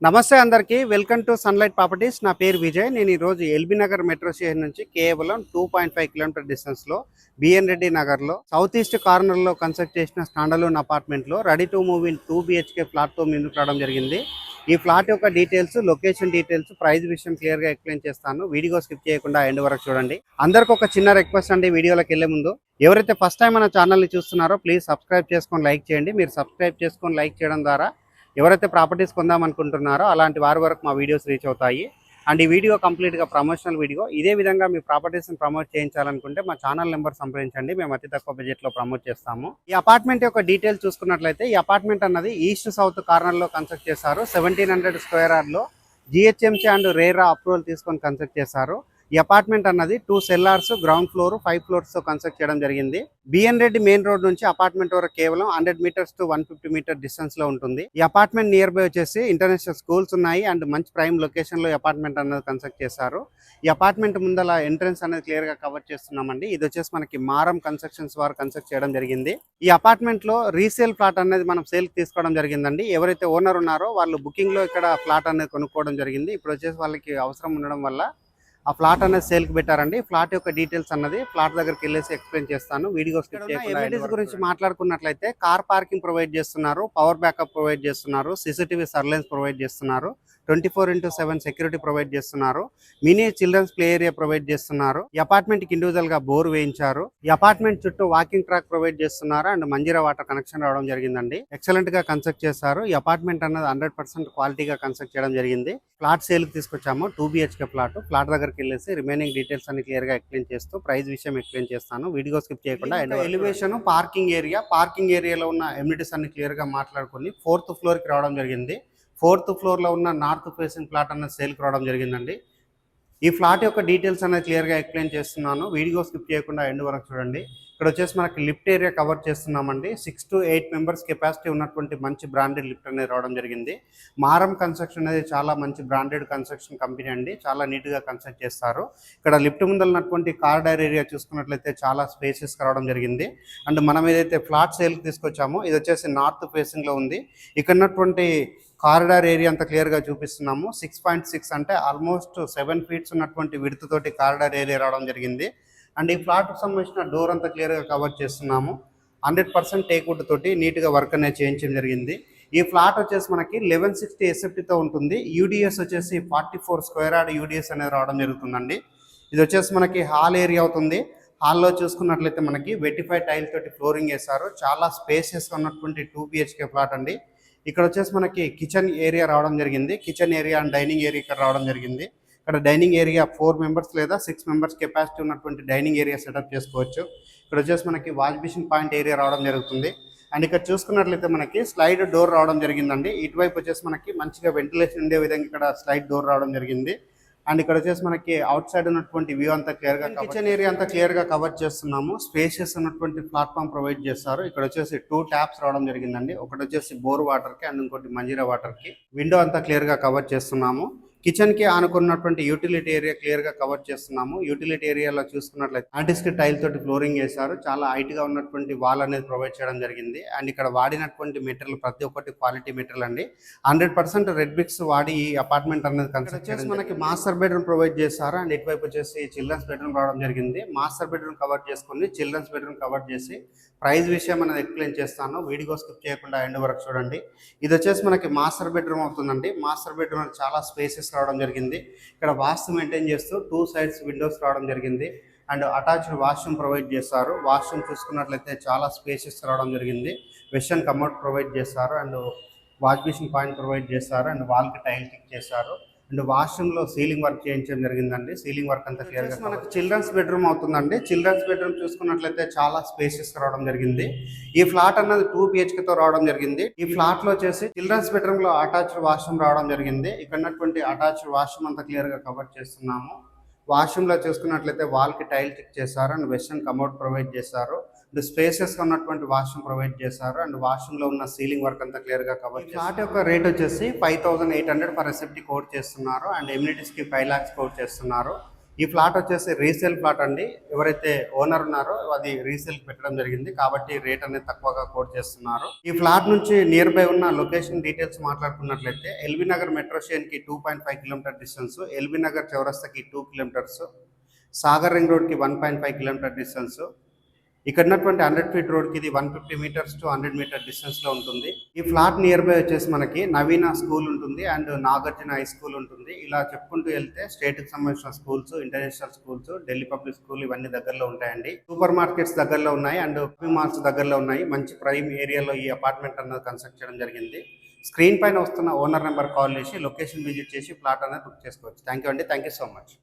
నమస్తే అందరికీ welcome to sunlight properties. నా పేరు విజయ్. నేను ఈరోజు ఎల్బీ నగర్ మెట్రో స్టేషన్ నుంచి కేవలం 2.5 కిలోమీటర్ డిస్టెన్స్లో బిఎన్ రెడ్డి నగర్లో సౌత్ ఈస్ట్ కార్నర్లో కన్స్ట్రక్ట్ చేసిన స్టాండర్లోన్ అపార్ట్మెంట్లో ready to move in 2 BHK ఫ్లాట్తో ముందుకు రావడం జరిగింది. ఈ ఫ్లాట్ యొక్క డీటెయిల్స్, లొకేషన్ డీటెయిల్స్, ప్రైస్ విషయం క్లియర్గా ఎక్స్ప్లెయిన్ చేస్తాను. వీడియో స్కిప్ చేయకుండా ఎండ్ వరకు చూడండి. అందరికి ఒక చిన్న రిక్వెస్ట్ అండి, వీడియోలోకి వెళ్ళే ముందు ఎవరైతే ఫస్ట్ టైం మన ఛానల్ని చూస్తున్నారో ప్లీజ్ సబ్స్క్రైబ్ చేసుకొని లైక్ చేయండి. మీరు సబ్స్క్రైబ్ చేసుకొని లైక్ చేయడం ద్వారా ఎవరైతే ప్రాపర్టీస్ కొందామనుకుంటున్నారో అలాంటి వారి వరకు మా వీడియోస్ రీచ్ అవుతాయి. అండ్ ఈ వీడియో కంప్లీట్గా ప్రమోషనల్ వీడియో. ఇదే విధంగా మీ ప్రాపర్టీస్ని ప్రమోట్ చేయించాలనుకుంటే మా ఛానల్ నెంబర్ సంప్రదించండి. మేము అతి తక్కువ బడ్జెట్లో ప్రమోట్ చేస్తాము. ఈ అపార్ట్మెంట్ యొక్క డీటెయిల్స్ చూసుకున్నట్లయితే ఈ అపార్ట్మెంట్ అన్నది ఈస్ట్ సౌత్ కార్నర్లో కన్స్ట్రక్ట్ చేశారు. 1700 స్క్వేర్ యార్డ్లో జిహెచ్ఎంసీ అండ్ రేరా అప్రూవల్ తీసుకొని కన్స్ట్రక్ట్ చేశారు. ఈ అపార్ట్మెంట్ అన్నది 2 సెల్లార్స్, గ్రౌండ్ ఫ్లోర్, 5 ఫ్లోర్స్ తో కన్స్ట్రక్ట్ చేయడం జరిగింది. బిఎన్ రెడ్డి మెయిన్ రోడ్ నుంచి అపార్ట్మెంట్ వరకు కేవలం 100 మీటర్స్ టు 150 మీటర్ డిస్టెన్స్ లో ఉంటుంది. ఈ అపార్ట్మెంట్ నియర్ బై వచ్చేసి ఇంటర్నేషనల్ స్కూల్స్ ఉన్నాయి అండ్ మంచి ప్రైమ్ లొకేషన్ లో అపార్ట్మెంట్ అనేది కన్స్ట్రక్ట్ చేశారు. ఈ అపార్ట్మెంట్ ముందల ఎంట్రన్స్ అనేది క్లియర్ గా కవర్ చేస్తున్నామండి. ఇది వచ్చేసి మనకి మారం కన్స్ట్రక్షన్స్ వారు కన్స్ట్రక్ట్ చేయడం జరిగింది. ఈ అపార్ట్మెంట్ లో రీసేల్ ఫ్లాట్ అనేది మనం సేల్ తీసుకోవడం జరిగిందండి. ఎవరైతే ఓనర్ ఉన్నారో వాళ్ళు బుకింగ్ లో ఇక్కడ ఫ్లాట్ అనేది కొనుక్కోవడం జరిగింది. ఇప్పుడు వచ్చేసి వాళ్ళకి అవసరం ఉండడం వల్ల ఆ ఫ్లాట్ అనేది సేల్కి పెట్టారండి. ఫ్లాట్ యొక్క డీటెయిల్స్ అన్నది ఫ్లాట్ దగ్గరికి వెళ్ళేసి ఎక్స్ప్లెయిన్ చేస్తాను. వీడియో ఎమ్యూనిటీస్ గురించి మాట్లాడుకున్నట్లయితే కార్ పార్కింగ్ ప్రొవైడ్ చేస్తున్నారు, పవర్ బ్యాకప్ ప్రొవైడ్ చేస్తున్నారు, సీసీటీవీ సర్వేలెన్స్ ప్రొవైడ్ చేస్తున్నారు, 24/7 సెక్యూరిటీ ప్రొవైడ్ చేస్తున్నారు, mini children's play area provide చేస్తున్నారు. ఈ అపార్ట్మెంట్ కి ఇండివిజువల్ గా బోర్ వేయించారు. ఈ అపార్ట్మెంట్ చుట్టూ వాకింగ్ ట్రాక్ ప్రొవైడ్ చేస్తున్నారు అండ్ మంజీరా వాటర్ కనెక్షన్ రావడం జరిగిందండి. ఎక్సలెంట్ గా కన్స్ట్రక్ట్ చేశారు. ఈ అపార్ట్మెంట్ అన్నది 100% క్వాలిటీగా కన్స్ట్రక్ట్ చేయడం జరిగింది. ఫ్లాట్ సేల్ కి తీసుకొచ్చాము. 2 BHK ఫ్లాట్ దగ్గరికి వెళ్ళేసి రిమైనింగ్ డీటెయిల్స్ అన్ని క్లియర్ గా ఎక్స్ప్లెయిన్ చేస్తూ ప్రైస్ విషయం ఎక్స్ప్లెయిన్ చేస్తాను. వీడియో స్కిప్ చేయకుండా ఎలివేషన్, పార్కింగ్ ఏరియాలో ఉన్న ఎమ్యూనిటీస్ అన్ని క్లియర్ గా మాట్లాడుకొని 4th ఫ్లోర్ కి రావడం జరిగింది. 4th ఫ్లోర్లో ఉన్న నార్త్ ఫేసింగ్ ఫ్లాట్ అన్న సేల్కి రావడం జరిగిందండి. ఈ ఫ్లాట్ యొక్క డీటెయిల్స్ అనేది క్లియర్గా ఎక్స్ప్లెయిన్ చేస్తున్నాను. వీడియో స్కిప్ చేయకుండా ఎండ్ వరకు చూడండి. ఇక్కడ వచ్చేసి మనకి లిఫ్ట్ ఏరియా కవర్ చేస్తున్నామండి. 6 to 8 మెంబర్స్ కెపాసిటీ ఉన్నటువంటి మంచి బ్రాండెడ్ లిఫ్ట్ అనేది రావడం జరిగింది. మారం కన్స్ట్రక్షన్ అనేది చాలా మంచి బ్రాండెడ్ కన్స్ట్రక్షన్ కంపెనీ అండి. చాలా నీట్గా కన్స్ట్రక్ట్ చేస్తారు. ఇక్కడ లిఫ్ట్ ముందర ఉన్నటువంటి కారిడార్ ఏరియా చూసుకున్నట్లయితే చాలా స్పేసెస్గా రావడం జరిగింది. అండ్ మనం ఏదైతే ఫ్లాట్ సేల్కి తీసుకొచ్చామో ఇది వచ్చేసి నార్త్ ఫేసింగ్లో ఉంది. ఇక్కడ ఉన్నటువంటి కారిడార్ ఏరియా అంతా క్లియర్గా చూపిస్తున్నాము. 6.6 అంటే ఆల్మోస్ట్ 7 ఫీట్స్ ఉన్నటువంటి విడ్త్ తోటి కారిడార్ ఏరియా రావడం జరిగింది. అండ్ ఈ ఫ్లాట్కి సంబంధించిన డోర్ అంతా క్లియర్గా కవర్ చేస్తున్నాము. 100% టేక్వుడ్ తోటి నీట్గా వర్క్ అనేది చేయించడం జరిగింది. ఈ ఫ్లాట్ వచ్చేసి మనకి 1160 ఎస్ఎఫ్టీతో ఉంటుంది. యూడిఎస్ వచ్చేసి 44 స్క్వేర్ యార్డ్ యూడిఎస్ అనేది రావడం జరుగుతుందండి. ఇది వచ్చేసి మనకి హాల్ ఏరియా అవుతుంది. హాల్లో చూసుకున్నట్లయితే మనకి వెటిఫై టైల్ తోటి ఫ్లోరింగ్ వేశారు. చాలా స్పేసెస్గా ఉన్నటువంటి 2 BHK ఫ్లాట్ అండి. ఇక్కడ వచ్చేసి మనకి కిచెన్ ఏరియా రావడం జరిగింది. Kitchen area and dining area ఇక్కడ రావడం జరిగింది. ఇక్కడ డైనింగ్ ఏరియా 4 మెంబర్స్ లేదా 6 మెంబర్స్ కెపాసిటీ ఉన్నటువంటి డైనింగ్ ఏరియా సెటప్ చేసుకోవచ్చు. ఇక్కడ వచ్చేసి మనకి వాష్ బేసిన్ పాయింట్ ఏరియా రావడం జరుగుతుంది. అండ్ ఇక్కడ చూసుకున్నట్లయితే మనకి స్లైడ్ డోర్ రావడం జరిగిందండి. ఇటువైపు వచ్చేసి మనకి మంచిగా వెంటిలేషన్ ఉండే విధంగా ఇక్కడ స్లైడ్ డోర్ రావడం జరిగింది. అండ్ ఇక్కడ వచ్చేసి మనకి అవుట్ సైడ్ ఉన్నటువంటి వ్యూ అంతా క్లియర్గా, కిచెన్ ఏరియా అంతా క్లియర్గా కవర్ చేస్తున్నాము. స్పేషియస్ ఉన్నటువంటి ప్లాట్ఫామ్ ప్రొవైడ్ చేస్తారు. ఇక్కడ వచ్చేసి 2 ట్యాప్స్ రావడం జరిగిందండి. ఒకటి వచ్చేసి బోర్ వాటర్కి అండ్ ఇంకోటి మంజీరా వాటర్కి. విండో అంతా క్లియర్గా కవర్ చేస్తున్నాము. కిచెన్కి ఆనుకున్నటువంటి యూటిలిటీ ఏరియా క్లియర్గా కవర్ చేస్తున్నాము. యూటిలిటీ ఏరియాలో చూసుకున్నట్లయితే ఆర్టిస్టిక్ టైల్ తోటి ఫ్లోరింగ్ వేశారు. చాలా హైట్గా ఉన్నటువంటి వాల్ అనేది ప్రొవైడ్ చేయడం జరిగింది. అండ్ ఇక్కడ వాడినటువంటి మెటీరియల్ ప్రతి ఒక్కటి క్వాలిటీ మెటీరియల్ అండి. 100% రెడ్ బ్రిక్స్ వాడి ఈ అపార్ట్మెంట్ అనేది కన్స్ట్రక్ట్ చేసి మనకి మాస్టర్ బెడ్రూమ్ ప్రొవైడ్ చేస్తారు. అండ్ ఇటువైపు వచ్చేసి చిల్డ్రన్స్ బెడ్రూమ్ రావడం జరిగింది. మాస్టర్ బెడ్రూమ్ కవర్ చేసుకుని చిల్డ్రన్స్ బెడ్రూమ్ కవర్ చేసి ప్రైస్ విషయం అనేది ఎక్స్ప్లెయిన్ చేస్తాను. వీడియో స్కిప్ చేయకుండా ఎండ్ వరకు చూడండి. ఇది వచ్చేసి మనకి మాస్టర్ బెడ్రూమ్ అవుతుందండి. మాస్టర్ బెడ్రూమ్ చాలా స్పేసెస్ రావడం జరిగింది. ఇక్కడ వాస్తు మెయింటైన్ చేస్తూ 2 సైడ్స్ విండోస్ రావడం జరిగింది. అండ్ అటాచ్డ్ వాష్రూమ్ ప్రొవైడ్ చేస్తారు. వాష్రూమ్ చూసుకున్నట్లయితే చాలా స్పేసెస్ రావడం జరిగింది. వెస్టర్న్ కమోడ్ ప్రొవైడ్ చేస్తారు and wash basin point provide చేస్తారు అండ్ వాల్కి టైల్ టిక్ చేశారు. అండ్ వాష్రూమ్ లో సీలింగ్ వర్క్ చేయించడం జరిగిందండి. సీలింగ్ వర్క్ అంతా క్లియర్ గా మనకు చిల్డ్రన్స్ బెడ్రూమ్ అవుతుందండి. చిల్డ్రన్స్ బెడ్రూమ్ చూసుకున్నట్లయితే చాలా స్పేసెస్ రావడం జరిగింది. ఈ ఫ్లాట్ అన్నది 2 BHK తో రావడం జరిగింది. ఈ ఫ్లాట్ లో వచ్చేసి చిల్డ్రన్స్ బెడ్రూమ్ లో అటాచ్డ్ వాష్రూమ్ రావడం జరిగింది. ఇక్కడ ఉన్నటువంటి అటాచ్డ్ వాష్రూమ్ అంతా క్లియర్ గా కవర్ చేస్తున్నాము. వాష్రూమ్ లో చూసుకున్నట్లయితే వాల్ కి టైల్ టిక్ చేశారు అండ్ వెస్టర్న్ కమోడ్ ప్రొవైడ్ చేశారు. స్పేసెస్ గా ఉన్నటువంటి వాష్రూమ్ ప్రొవైడ్ చేశారు అండ్ వాష్రూమ్ లో ఉన్న సీలింగ్ వర్క్ అంతా క్లియర్ గా కవర్ చేశారు. ఫ్లాట్ యొక్క రేట్ వచ్చేసి 5800 పర్ ఎస్ఎఫ్టీ కోట్ చేస్తున్నారు అండ్ ఎమ్యూనిటీస్ కి 5 lakhs కోట్ చేస్తున్నారు. ఈ ఫ్లాట్ వచ్చేసి రీసేల్ ఫ్లాట్ అండి. ఎవరైతే ఓనర్ ఉన్నారో అది రీసేల్ పెట్టడం జరిగింది కాబట్టి రేట్ అనేది తక్కువగా కోట్ చేస్తున్నారు. ఈ ఫ్లాట్ నుంచి నియర్ బై ఉన్న లొకేషన్ డీటెయిల్స్ మాట్లాడుకున్నట్లయితే ఎల్బీ నగర్ మెట్రో స్టేషన్ కి 2.5 కిలోమీటర్ డిస్టెన్స్, ఎల్బీ నగర్ చౌరస్తాకి 2 కిలోమీటర్స్, సాగర్ రింగ్ రోడ్ కి 1.5 కిలోమీటర్ డిస్టెన్స్, ఇక్కడ ఉన్నటువంటి 100 ఫీట్ రోడ్కి ఇది 150 మీటర్స్ టు 100 మీటర్ డిస్టెన్స్లో ఉంటుంది. ఈ ఫ్లాట్ నియర్ బై వచ్చేసి మనకి నవీన స్కూల్ ఉంటుంది అండ్ నాగార్జున హై స్కూల్ ఉంటుంది. ఇలా చెప్పుకుంటూ వెళ్తే స్టేట్కి సంబంధించిన schools, international schools, Delhi public school ఇవన్నీ దగ్గరలో ఉంటాయండి. సూపర్ మార్కెట్స్ దగ్గరలో ఉన్నాయి అండ్ షాపింగ్ మాల్స్ దగ్గరలో ఉన్నాయి. మంచి ప్రైమ్ ఏరియాలో ఈ అపార్ట్మెంట్ అన్నది కన్స్ట్రక్ట్ చేయడం జరిగింది. స్క్రీన్ పైన వస్తున్న ఓనర్ నెంబర్ కాల్ చేసి లొకేషన్ విజిట్ చేసి ఫ్లాట్ అనేది బుక్ చేసుకోవచ్చు. థ్యాంక్ యూ అండి. Thank you so much.